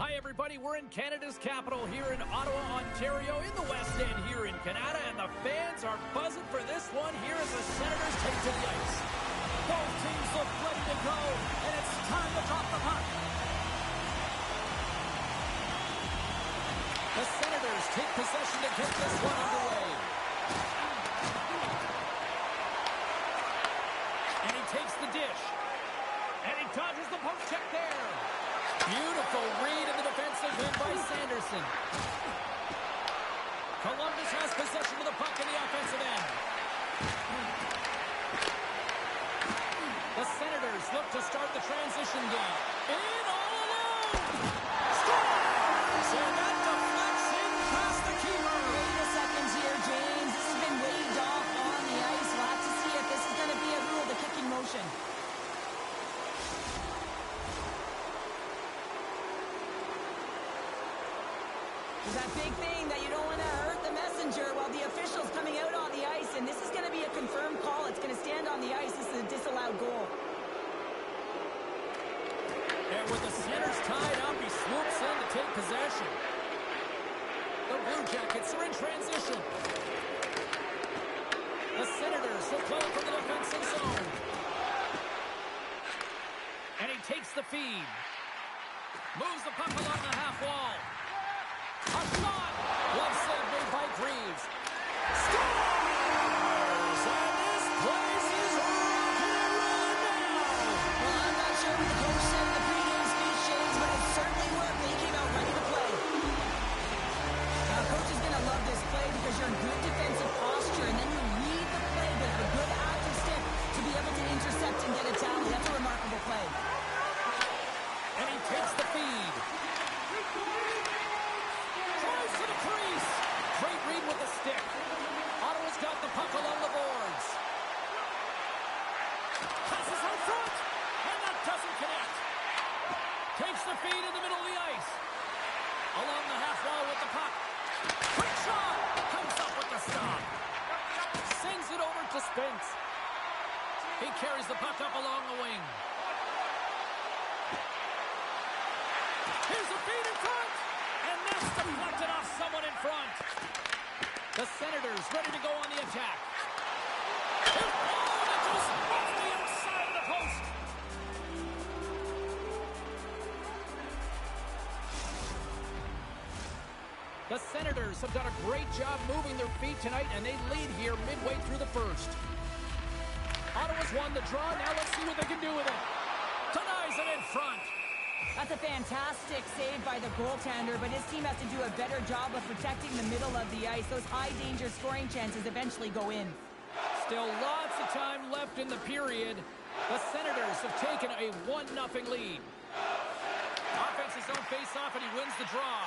Hi, everybody. We're in Canada's capital here in Ottawa, Ontario, in the West End here in Canada, and the fans are buzzing for this one here as the Senators take to the ice. Both teams look ready to go, and it's time to drop the puck. The Senators take possession to get this one underway. And he takes the dish. And he dodges the poke check there. Beautiful read in the defensive end by Sanderson. Columbus has possession of the puck in the offensive end. The Senators look to start the transition game. In all alone! Scores! And that deflects in past the keeper. Wait a second here, James. This has been waved off on the ice. We'll have to see if this is going to be a rule, the kicking motion. There's that big thing that you don't want to hurt the messenger while the official's coming out on the ice, and this is going to be a confirmed call. It's going to stand on the ice. This is a disallowed goal. And with the Senators tied up, he swoops in to take possession. The Blue Jackets are in transition. The Senators will play from the defensive zone. And he takes the feed. Moves the puck along the half wall. A shot! One save made by Greaves. Scores! And this place is rocking and rolling now! Well, I'm not sure what the coach said in the pregame speech, James, but it certainly worked. They came out ready to play. Now, coach is going to love this play because you're in good defensive posture, and then you read the play with a good active stick to be able to intercept and get a tally. That's a remarkable play. And he takes the feed. Drives to the crease. Great read with the stick. Ottawa's got the puck along the boards. Passes out front. And that doesn't connect. Takes the feed in the middle of the ice. Along the half wall with the puck. Quick shot. Comes up with the stop. Sends it over to Spence. He carries the puck up along the wing. Here's a feed in front. And that's deflected off someone in front. The Senators ready to go on the attack. Oh, that goes off the outside of the post. The Senators have done a great job moving their feet tonight, and they lead here midway through the first. Ottawa's won the draw. Now let's see what they can do with it. Denies it in front. That's a fantastic save by the goaltender, but his team has to do a better job of protecting the middle of the ice. Those high-danger scoring chances eventually go in. Still lots of time left in the period. The Senators have taken a 1-0 lead. Offense his own face-off, and he wins the draw.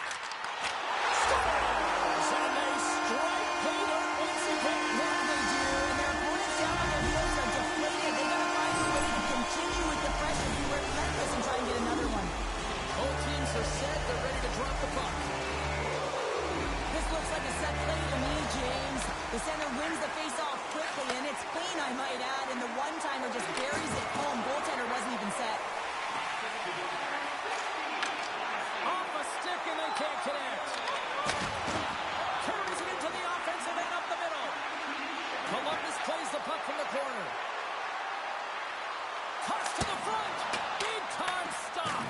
Scores! And they strike pay dirt once again. Yeah, they do, and their opponents down on their heels are deflated. They got to find a way to continue with the pressure, be relentless, and try and get another one. Both teams are set. They're ready to drop the puck. This looks like a set play to me, James. The center wins the face-off quickly, and it's clean, I might add, and the one-timer just buries it home. Goaltender wasn't even set. Off a stick, and they can't connect. Carries it into the offensive end up the middle. Columbus plays the puck from the corner. Toss to the front. Big time stop.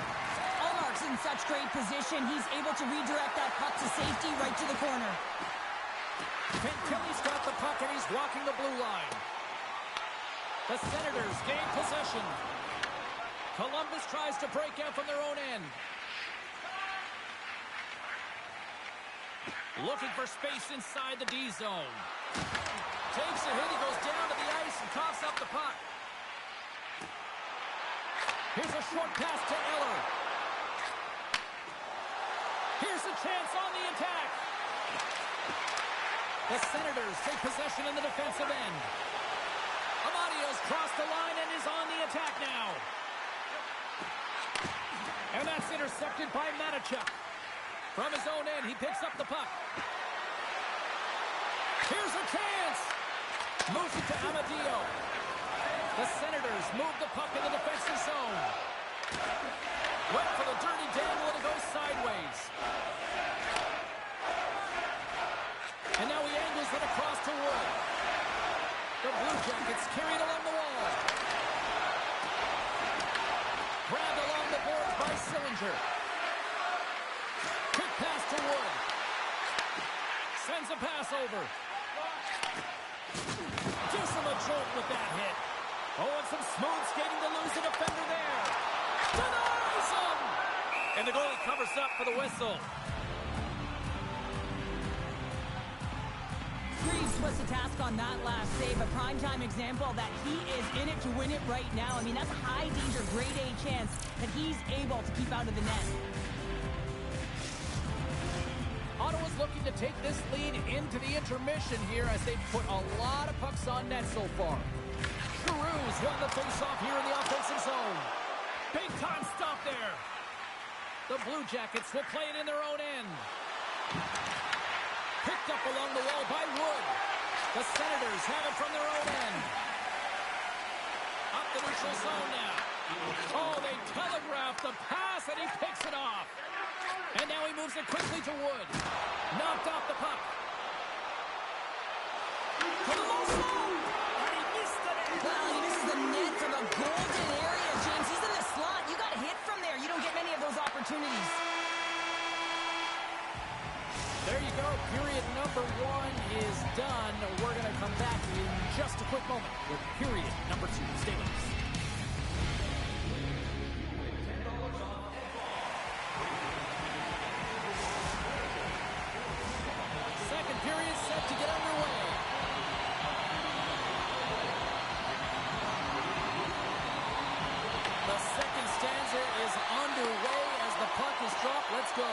Allmark's in such great position. He's able to redirect that puck to safety right to the corner. Kelly's got the puck, and he's walking the blue line. The Senators gain possession. Columbus tries to break out from their own end. Looking for space inside the D zone. Takes a hit. He goes down to the ice and coughs up the puck. Here's a short pass to Eller. Here's a chance on the attack. The Senators take possession in the defensive end. Amadio's crossed the line and is on the attack now. And that's intercepted by Matichuk. From his own end, he picks up the puck. Here's a chance. Moves it to Amadio. The Senators move the puck in the defensive zone. Went for the dirty dangle, and it goes sideways. And now he angles it across to Wood. The Blue Jackets carried along the wall. Grabbed along the boards by Sillinger. Quick pass to Wood. Sends a pass over. Gives him a jolt with that hit. Oh, and some smooth skating to lose the defender there. Denies him! And the goalie covers up for the whistle. Greaves was the task on that last save. A primetime example that he is in it to win it right now. I mean, that's a high-danger, grade-A chance that he's able to keep out of the net. Ottawa's looking to take this lead into the intermission here as they've put a lot of pucks on net so far. Giroux's won the face-off here in the offensive zone. Big-time stop there. The Blue Jackets will play it in their own end. Picked up along the wall by Wood. The Senators have it from their own end. Up the neutral zone now. Oh, they telegraphed the pass, and he picks it off. And now he moves it quickly to Wood. Knocked off the puck. For the low zone. And he missed it. Well, he misses the net from the golden area, James. He's in the slot. You got to hit from there. You don't get many of those opportunities. There you go. Period number 1 is done. We're going to come back in just a quick moment with period number 2. Stay with us. Second period set to get underway. The second stanza is underway as the puck is dropped. Let's go.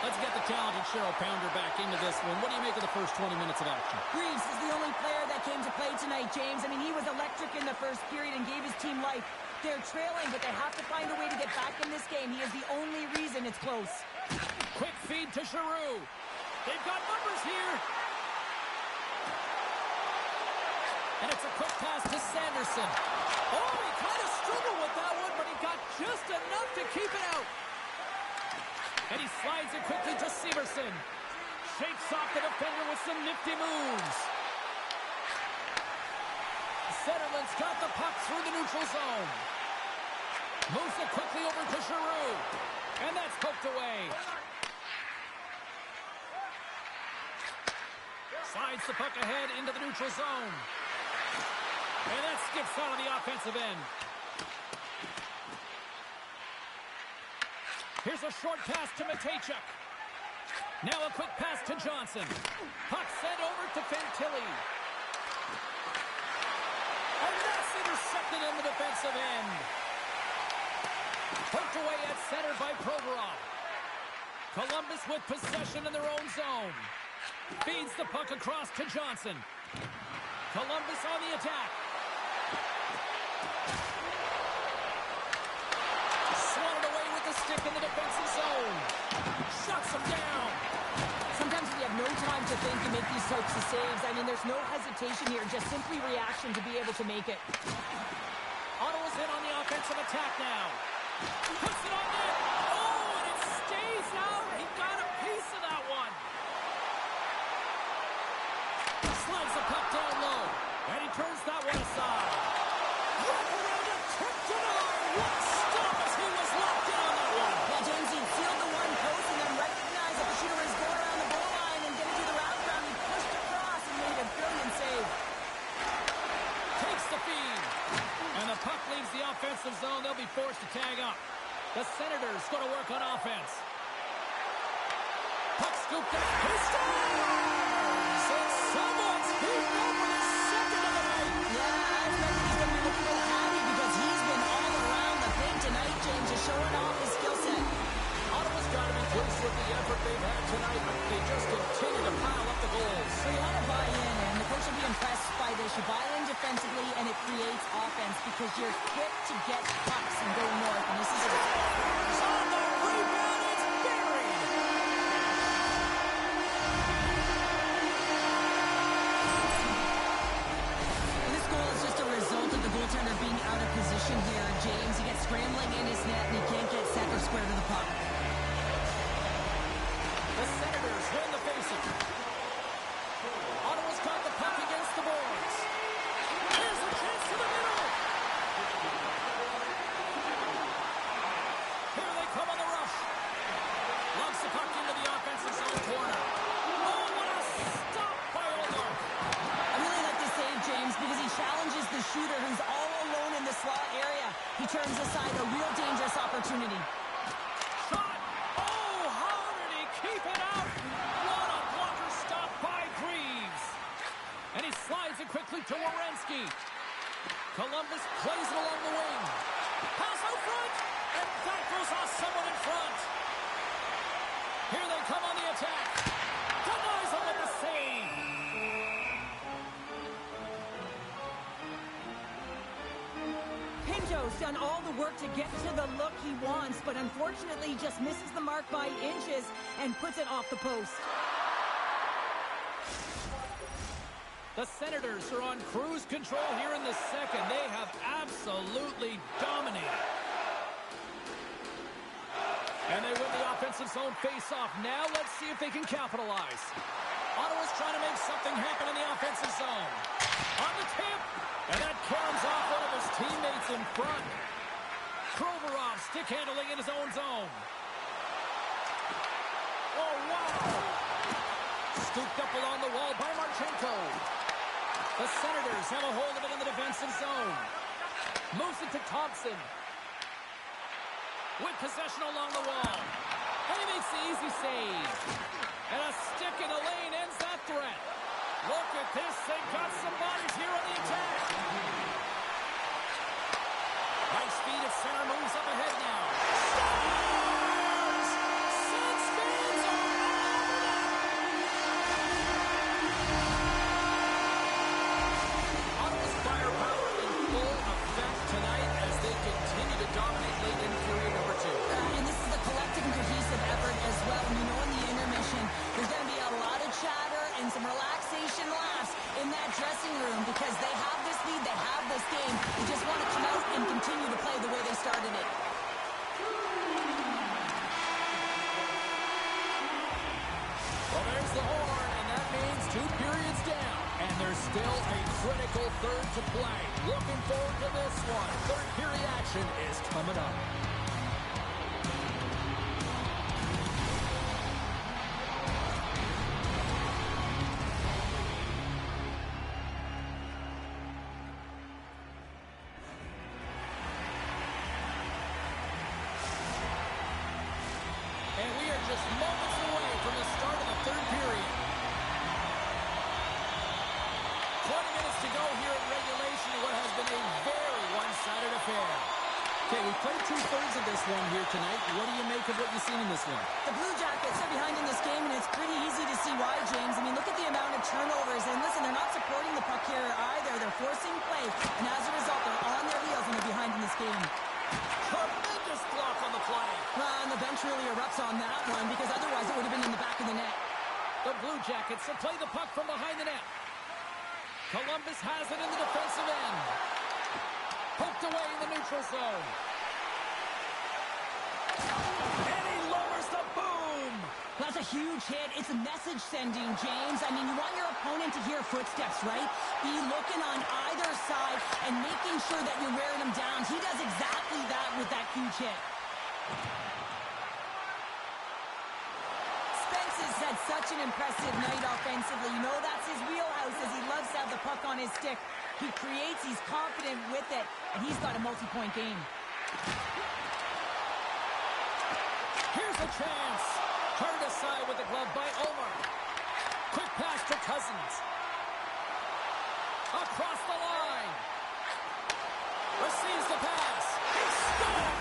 Let's get the talented Cheryl Pounder back into this one. What do you make of the first 20 minutes of action? Greaves is the only player that came to play tonight, James. I mean, he was electric in the first period and gave his team life. They're trailing, but they have to find a way to get back in this game. He is the only reason it's close. Quick feed to Giroux. They've got numbers here. And it's a quick pass to Sanderson. Oh, he kind of struggled with that one, but he got just enough to keep it out. And he slides it quickly to Severson. Shakes off the defender with some nifty moves. Centerland's got the puck through the neutral zone. Moves it quickly over to Giroux. And that's poked away. Slides the puck ahead into the neutral zone. And that skips out of the offensive end. Here's a short pass to Matejchuk. Now a quick pass to Johnson. Puck sent over to Fantilli. And that's intercepted in the defensive end. Poked away at center by Provorov. Columbus with possession in their own zone. Feeds the puck across to Johnson. Columbus on the attack. Swatted away with the stick in the defensive zone. Shuts him down. Sometimes we have no time to think and make these types of saves. I mean, there's no hesitation here, just simply reaction to be able to make it. Ottawa's in on the offensive attack now. Puts it on net. Oh, and it stays out. He got a piece of that one. Slides the puck down low. And he turns that one aside. Wrap around a trip to the line. What a stop as he was locked in on that one. Yeah, James, he sealed the one post and then recognized that the shooter was going around the goal line and didn't do the route round. He pushed across and made a brilliant save. Takes the feed. And the puck leaves the offensive zone. They'll be forced to tag up. The Senators go to work on offense. Puck scooped up. He scores! And someone's heating up with his second of the night. Yeah, I expect he's going to be looking a little happy because he's been all around the paint tonight, James, just showing off his skill set. Ottawa's got to be pleased with the effort they've had tonight, but they just continue to pile up the goals. So you want to buy in, and the coach will be impressed by this. You buy in defensively, and it creates offense because you're quick to get pucks and go north, and this is it. On the rebound, it's buried. And this goal is just a result of the goaltender being out of position here, James. He gets scrambling in his net, and he can't get set or square to the puck. The Senators win the faceoff. Ottawa's got the puck against the boards. Here's a chance to the middle. Here they come on the rush. Loves the puck into the offensive zone corner. Oh, what a stop by Omar. I really like this save, James, because he challenges the shooter who's all alone in the slot area. He turns aside a real dangerous opportunity. Shot. Oh, how did he keep it out? What a blocker stop by Greaves. And he slides it quickly to Werenski. Columbus plays it along the wing. Pass out front. And that goes off someone in front. Here they come on the attack. Denies him with the save. Pinto's done all the work to get to the look he wants, but unfortunately just misses the mark by inches and puts it off the post. The Senators are on cruise control here in the second. They have absolutely dominated. And they win the offensive zone face-off. Now let's see if they can capitalize. Ottawa's trying to make something happen in the offensive zone. On the tip. And that caroms off one of his teammates in front. Provorov stick handling in his own zone. Oh, wow. Scooped up along the wall by Marchenko. The Senators have a hold of it in the defensive zone. Moves it to Thompson. With possession along the wall. And he makes the easy save. And a stick in the lane ends that threat. Look at this. They've got some bodies here on the attack. High speed at center moves up ahead now. Stars! Sens fans are Ottawa's firepower in full effect tonight as they continue to dominate late in period number 2. And this is a collective and cohesive effort as well. And you know in the intermission, there's going to be a lot of chatter and some relaxation laughs in that dressing room because they have this lead, they have this game. They just want to come out and continue to play the way they started it. Well, there's the horn, and that means 2 periods down. And there's still a critical third to play. Looking forward to this one. Third period action is coming up. And we are just moments away from the start of the third period. 20 minutes to go here in regulation in what has been a very one-sided affair. Okay, we played 2/3 of this one here tonight. What do you make of what you've seen in this one? The Blue Jackets are behind in this game, and it's pretty easy to see why, James. I mean, look at the amount of turnovers. And listen, they're not supporting the puck here either. They're forcing play, and as a result, they're on their heels and they're behind in this game. Tremendous block on the play. And the bench really erupts on that one because otherwise it would have been in the back of the net. The Blue Jackets have played the puck from behind the net. Columbus has it in the defensive end. Poked away in the neutral zone. And he lowers the boom. That's a huge hit. It's a message sending, James. I mean, you want your opponent to hear footsteps, right? Be looking on either side and making sure that you're wearing him down. He does exactly that with that huge hit. Spence has had such an impressive night offensively. You know that's his wheelhouse as he loves to have the puck on his stick. He creates, he's confident with it, and he's got a multi-point game. Here's a chance. Turned aside with the glove by Omar. Quick pass to Cousins. Across the line. Receives the pass. He scores!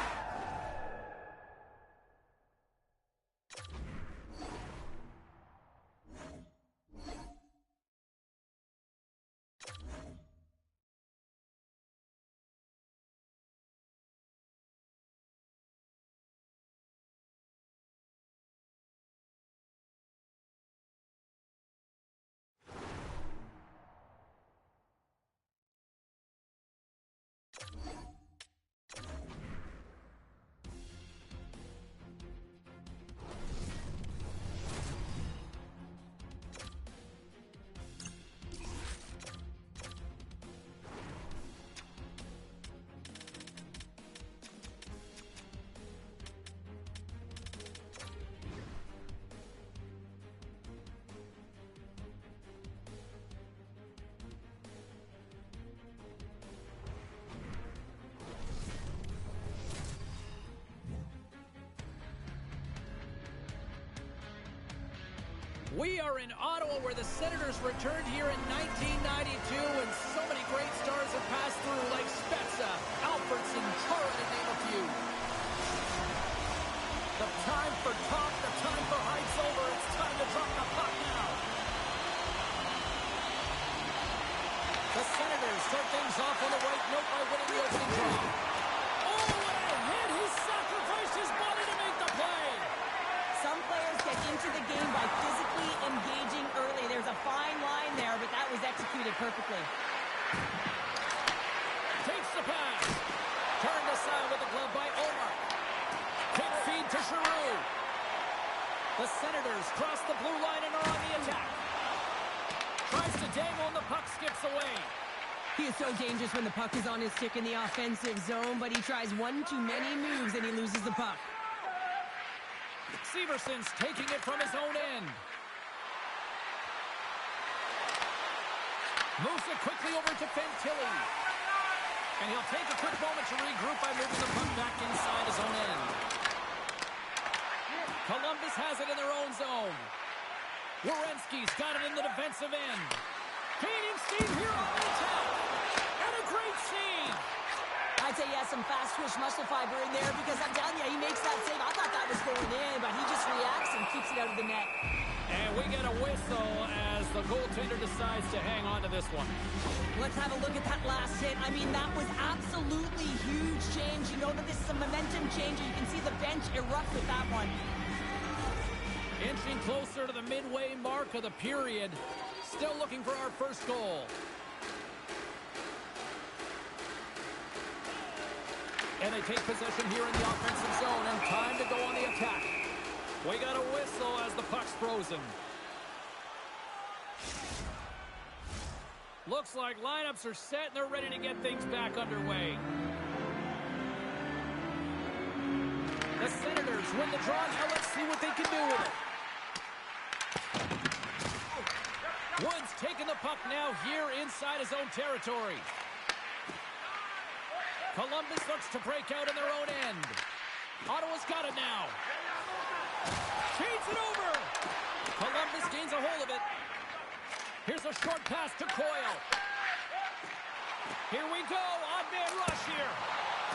We are in Ottawa, where the Senators returned here in 1992, and so many great stars have passed through, like Spezza, Alfredson, Chara, to name a few. The time for talk, the time for hype's over. It's time to drop the puck now. The Senators start things off on the right note by winning the opening draw. Oh, what a hit! He sacrificed his body to make the play. Some players get into the game by physically engaging early. There's a fine line there, but that was executed perfectly. Takes the pass. Turned aside with the glove by Omar. Quick feed to Giroux. The Senators cross the blue line and are on the attack. Tries to dangle and the puck skips away. He is so dangerous when the puck is on his stick in the offensive zone, but he tries one too many moves and he loses the puck. Severson's taking it from his own end. Moves it quickly over to Fantilli. And he'll take a quick moment to regroup by moving the puck back inside his own end. Columbus has it in their own zone. Werenski's got it in the defensive end. Gaining steam here on the attack. And a great save. I'd say he has some fast twitch muscle fiber in there, because I'm telling you, he makes that save. I thought that was going in, but he just reacts and keeps it out of the net. And we get a whistle as the goaltender decides to hang on to this one. Let's have a look at that last hit. I mean, that was absolutely huge change. You know that this is a momentum changer. You can see the bench erupt with that one. Inching closer to the midway mark of the period. Still looking for our first goal. And they take possession here in the offensive zone, and time to go on the attack. We got a whistle as the puck's frozen. Looks like lineups are set and they're ready to get things back underway. The Senators win the draw. Now let's see what they can do with it. Woods taking the puck now here inside his own territory. Columbus looks to break out in their own end. Ottawa's got it now. Feeds it over. Columbus gains a hold of it. Here's a short pass to Coyle. Here we go. Odd man rush here.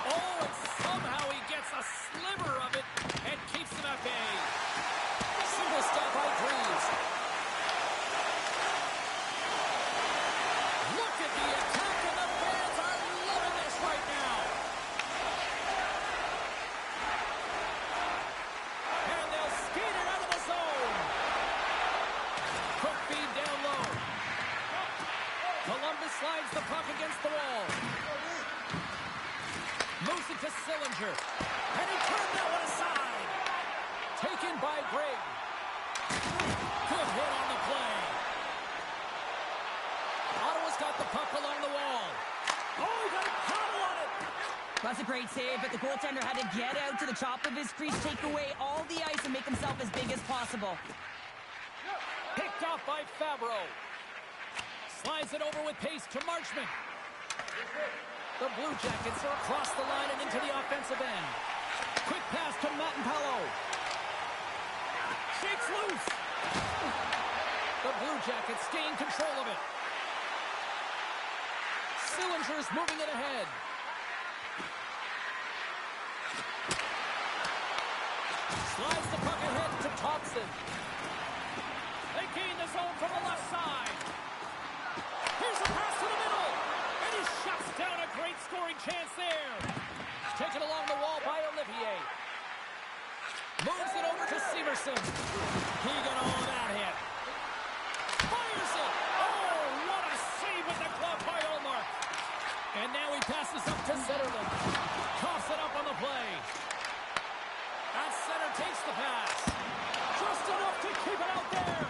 Oh, and somehow he gets a sliver of it and keeps them at bay. Single stop by Greaves. Look at the attack, and the fans are loving this right now. And they'll skate it out of the zone. Quick feed down low. Columbus slides the puck against the wall. Moves it to Sillinger. And he turned that one aside. Taken by Greg. Good hit on the play. Ottawa's got the puck along the wall. Oh, he got a paddle on it. That's a great save, but the goaltender had to get out to the top of his crease, take away all the ice, and make himself as big as possible. Picked off by Fabro. Slides it over with pace to Marchment. The Blue Jackets are across the line and into the offensive end. Quick pass to Matenpalo. Shakes loose. The Blue Jackets gain control of it. Sillinger's moving it ahead. Slides the puck ahead to Thompson. They gain the zone from the left side. Here's a pass to the middle. And he shuts down a great scoring chance there. Taken along the wall by Olivier. Moves it over to Severson. He got all of that hit. Fires it. Oh, what a save with the glove by Omar. And now he passes up to Zetterlund. Coughs it up on the play. At center takes the pass. Just enough to keep it out there.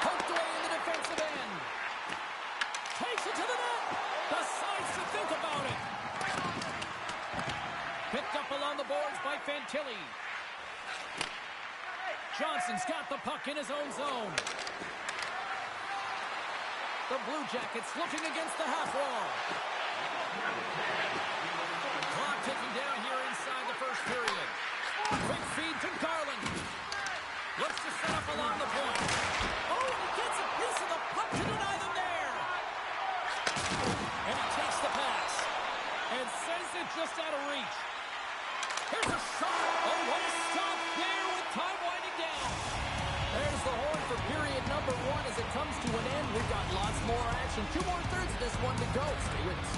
Poked away in the defensive end. Takes it to the net. Decides to think about it. Picked up along the boards by Fantilli. Johnson's got the puck in his own zone. The Blue Jackets looking against the half wall. Clock ticking down here inside the first period. Quick feed to Garland. Looks to set up along the point. Oh, and he gets a piece of the puck to deny them there. And he takes the pass. And sends it just out of reach. Here's a shot. Oh, what a stop there with time winding down. There's the horn for period number 1 as it comes to an end. We've got lots more action. 2 more thirds of this one to go. Stay with us.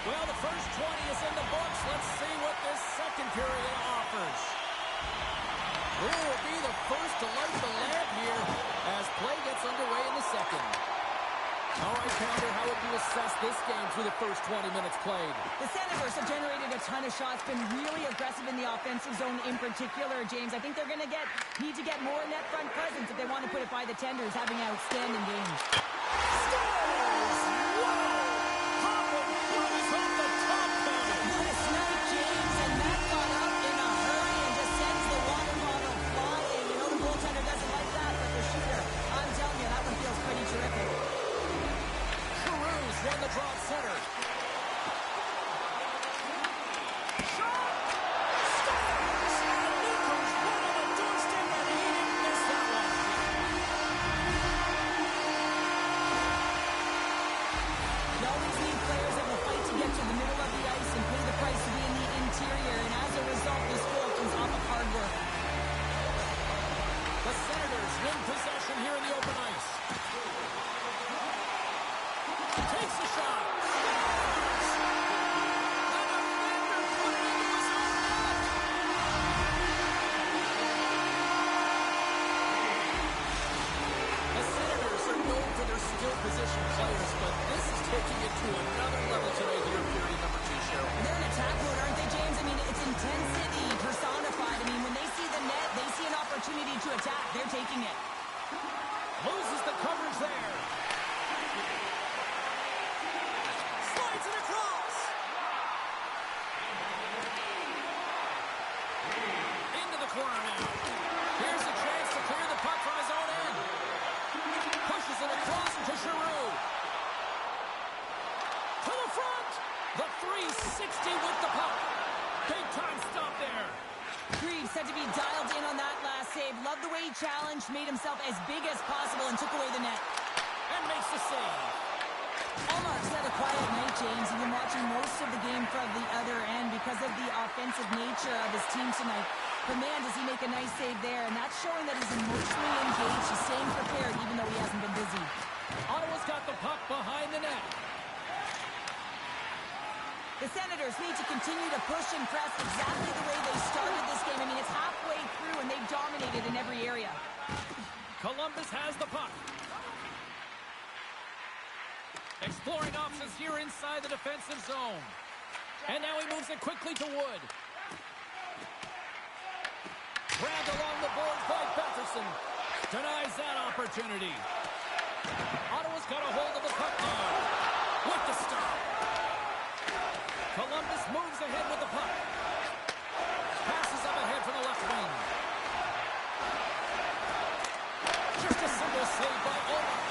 Well, the first 20 is in the books. Let's see what this second period offers. Who will be the first to light the lamp here as play gets underway in the second? All right, Pounder, how would you assess this game through the first 20 minutes played? The Senators have generated a ton of shots, been really aggressive in the offensive zone in particular, James. I think they're going to need to get more net front presence if they want to put it by the Tenders, having outstanding games. Won the draw center. Shot! Scores! And Nichols right on the doorstep, and he didn't miss that one. You always need players that will fight to get to the middle of the ice and pay the price to be in the interior, and as a result, this goal comes off of hard work. The Senators win possession here in the open ice. Takes the shot. And a bender put it into his own net. The Senators are known for their skill position players, but this is taking it to another level tonight here in period number 2, Cheryl. They're in attack mode, aren't they, James? I mean, it's intensity personified. I mean, when they see the net, they see an opportunity to attack. They're taking it. Loses the coverage there. Slides it across. Into the corner now. Here's a chance to clear the puck from his own end. Pushes it across to Giroux. To the front. The 360 with the puck. Big time stop there. Greaves had to be dialed in on that last save. Loved the way he challenged, made himself as big as possible, and took away the net. And makes the save. Ullmark's had a quiet night, James. He's been watching most of the game from the other end because of the offensive nature of his team tonight. But man, does he make a nice save there, and that's showing that he's emotionally engaged. He's staying prepared even though he hasn't been busy. Ottawa's got the puck behind the net. The Senators need to continue to push and press exactly the way they started this game. I mean, it's halfway through, and they've dominated in every area. Columbus has the puck. Exploring options here inside the defensive zone. And now he moves it quickly to Wood. Grabbed along the boards by Batherson. Denies that opportunity. Ottawa's got a hold of the puck now. With the stop. Columbus moves ahead with the puck. Passes up ahead from the left wing. Just a single save by Ullmark.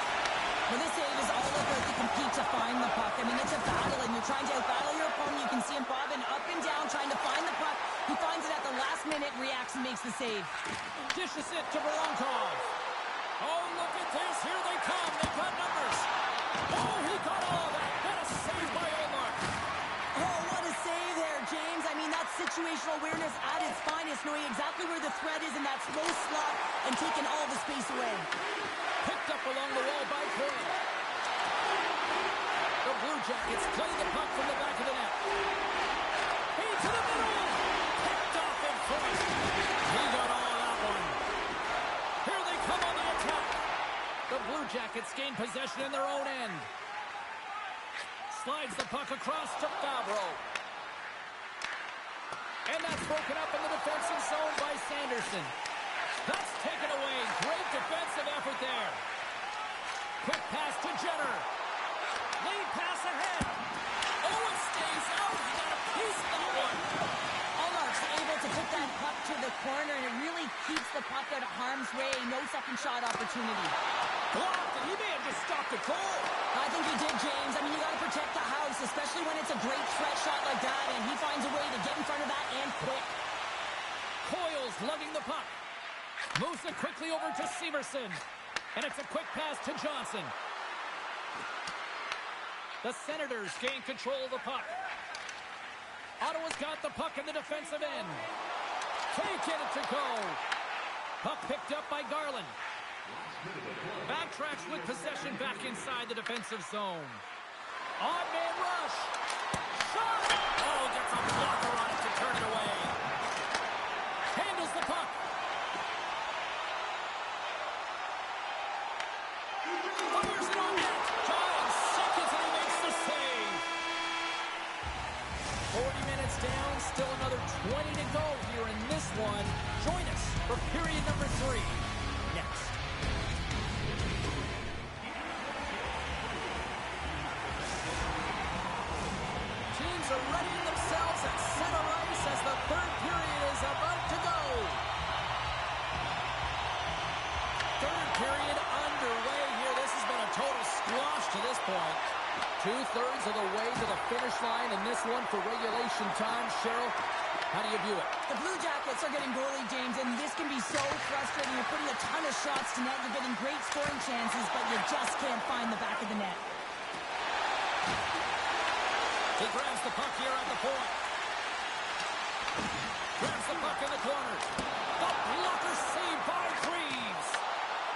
Well, this save is all about to compete to find the puck. I mean, it's a battle, and you're trying to outbattle your opponent. You can see him bobbing up and down, trying to find the puck. He finds it at the last minute, reacts, and makes the save. Dishes it to Voronkov. Oh, look at this. Here they come. They've got numbers. Oh, he got all of that. What a save by Ullmark. Oh, what a save there, James. I mean, that's situational awareness at its finest, knowing exactly where the threat is in that slow slot and taking all the space away. Picked up along the wall by Corey. The Blue Jackets play the puck from the back of the net. He to the middle. Picked off in front. He got all of that one. Here they come on the attack. The Blue Jackets gain possession in their own end. Slides the puck across to Fabro. And that's broken up in the defensive zone by Sanderson. That's taken away. Great defensive effort there. Quick pass to Jenner. Lead pass ahead. Oh, it stays out. He got a piece of that one. Ullmark second shot opportunity. Blocked, and he may have just stopped the goal. I think he did, James. I mean, you got to protect the house, especially when it's a great threat shot like that, and he finds a way to get in front of that and quick. Coyle's lugging the puck. Moves it quickly over to Severson. And it's a quick pass to Johnson. The Senators gain control of the puck. Ottawa's got the puck in the defensive end. Taking it to go. Puck picked up by Garland. Backtracks with possession back inside the defensive zone. On man rush. Shot! Oh, gets a blocker on it to turn it away. Handles the puck. Fires it on net. 5 seconds and he makes the save. 40 minutes down, still another 20 to go here in this one. Join us for period number 3 next. Teams are readying themselves at center ice as the third period is about to go. Third period underway here. This has been a total squash to this point. 2/3 of the way to the finish line in this one for regulation time. Cheryl, how do you view it? The Blue Jackets are getting goalie, James, and this can be so frustrating. You're putting a ton of shots to net. You're getting great scoring chances, but you just can't find the back of the net. He grabs the puck here at the point. Grabs the puck in the corner. The blocker saved by Reeves.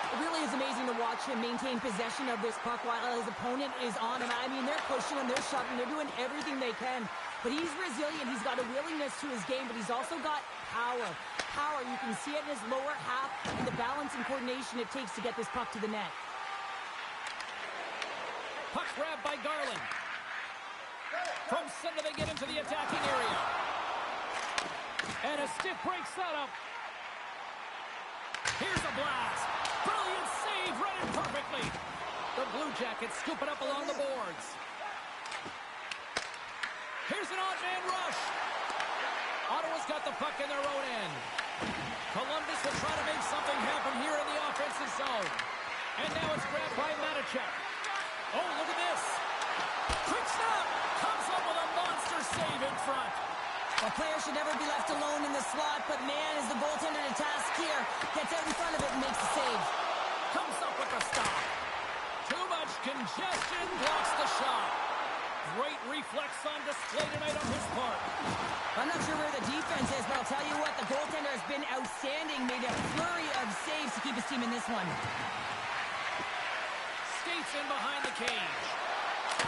It really is amazing to watch him maintain possession of this puck while his opponent is on him. I mean, they're pushing him, they're shoving, they're doing everything they can. But he's resilient. He's got a willingness to his game, but he's also got power. Power, you can see it in his lower half and the balance and coordination it takes to get this puck to the net. Puck grabbed by Garland. From center, they get into the attacking area. And a stiff break setup. Here's a blast. Brilliant save, read it perfectly. The Blue Jackets scoop it up along the boards. Here's an odd man rush. Ottawa's got the puck in their own end. Columbus will try to make something happen here in the offensive zone. And now it's grabbed by Matacek. Oh, look at this. Quick snap. Comes up with a monster save in front. A player should never be left alone in the slot, but man, is the goaltender to task here. Gets out in front of it and makes the save. Comes up with the stop. Too much congestion, blocks the shot. Great reflex on display tonight on his part. I'm not sure where the defense is, but I'll tell you what, the goaltender has been outstanding. Made a flurry of saves to keep his team in this one. Skates in behind the cage.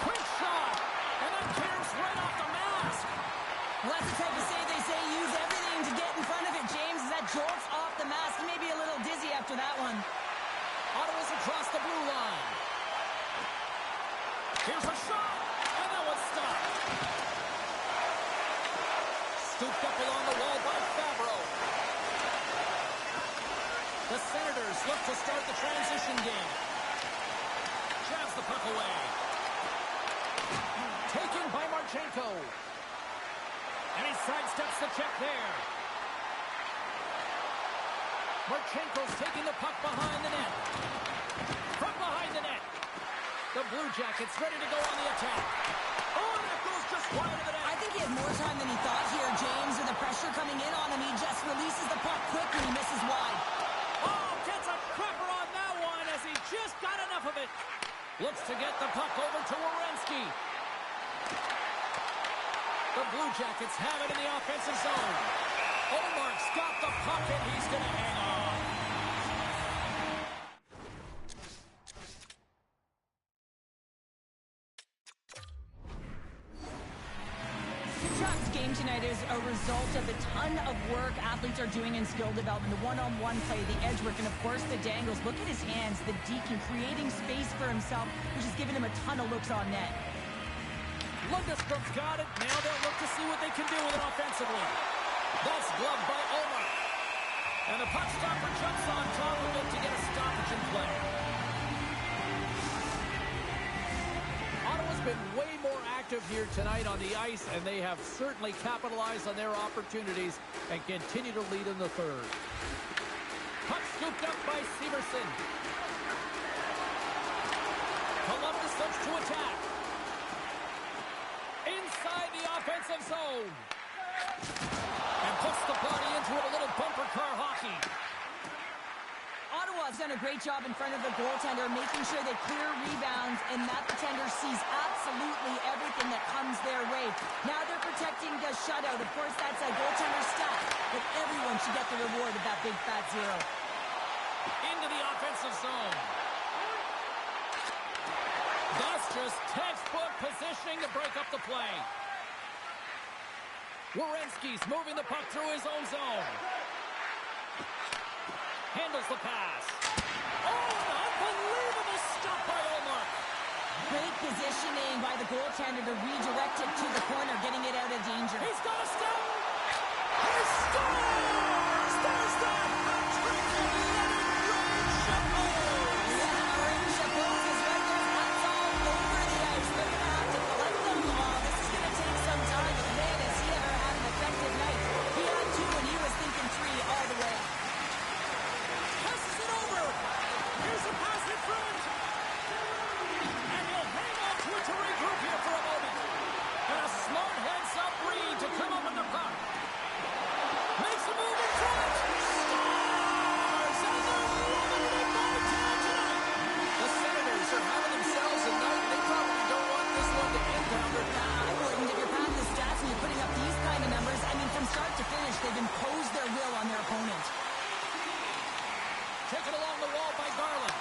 Quick shot. And then caroms right off the mask. Well, that's the type of save they say use everything to get in front of it, James. As that jolts off the mask. He may be a little dizzy after that one. Ottawa's across the blue line. Here's a shot. And that one's stopped. Scooped up along the wall by Fabro. The Senators look to start the transition game. Jabs the puck away. Taken by Marchenko. And he sidesteps the check there. Marchenko's taking the puck behind the net. From behind the net. The Blue Jackets ready to go on the attack. Oh, that goes just wide of the net. I think he had more time than he thought here, James. With the pressure coming in on him, he just releases the puck quick and he misses wide. Oh, gets a cracker on that one as he just got enough of it. Looks to get the puck over to Werenski. The Blue Jackets have it in the offensive zone. Omark's got the puck and he's going to hang on. Tkachuk's game tonight is a result of the ton of work athletes are doing in skill development, the one-on-one play, the edge work, and of course the dangles. Look at his hands, the Deacon creating space for himself, which has given him a ton of looks on net. Lundestrom's got it. Now they'll look to see what they can do with it offensively. That's gloved by Omar. And the puck stopper jumps on top of it to get a stoppage in play. Ottawa's been way more active here tonight on the ice, and they have certainly capitalized on their opportunities and continue to lead in the third. Puck Scooped up by Severson. Columbus looks to attack. Inside the offensive zone. And puts the body into it, a little bumper car hockey. Ottawa's done a great job in front of the goaltender, making sure they clear rebounds and that defender sees absolutely everything that comes their way. Now they're protecting the shutout. Of course, that's a goaltender stat, but everyone should get the reward of that big fat zero. Into the offensive zone. That's just textbook positioning to break up the play. Werenski's moving the puck through his own zone. Handles the pass. Oh, an unbelievable stop by Ullmark. Great positioning by the goaltender to redirect it to the corner, getting it out of danger. He's got a stop. He scores! There's the hat-trick of Leonard Rain-Chapeau. Yeah, Rain-Chapeau is right there. That's all over the ice. They're going to have to collect them all. This is going to take some time, but man, has he ever had an effective night. He had 2 and he was thinking 3 all the way. Passes it over. Here's a pass in front. And he'll hang on to it to regroup here for a moment. And a smart heads-up read to come up with the puck. Makes a move in front. Scores! And they're loving it in Motown tonight. The Senators are having themselves a night. They probably don't want this one to end down their path. I wouldn't. If you're patting the stats and you're putting up these kind of numbers, I mean, from start to finish, they've imposed their will on their opponent. Taken along the wall by Garland.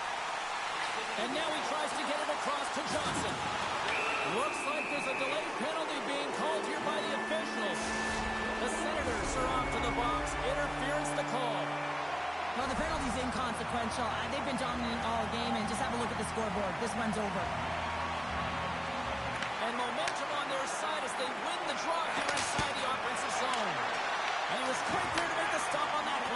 And now he tries to get it across to Johnson. Looks like there's a delayed penalty being called here by the officials. The Senators are off to the box. Interference the call. Well, the penalty's inconsequential. They've been dominant all game, and just have a look at the scoreboard. This one's over. And momentum on their side as they win the draw here inside the offensive zone. And he was quick there to make the stop on that play.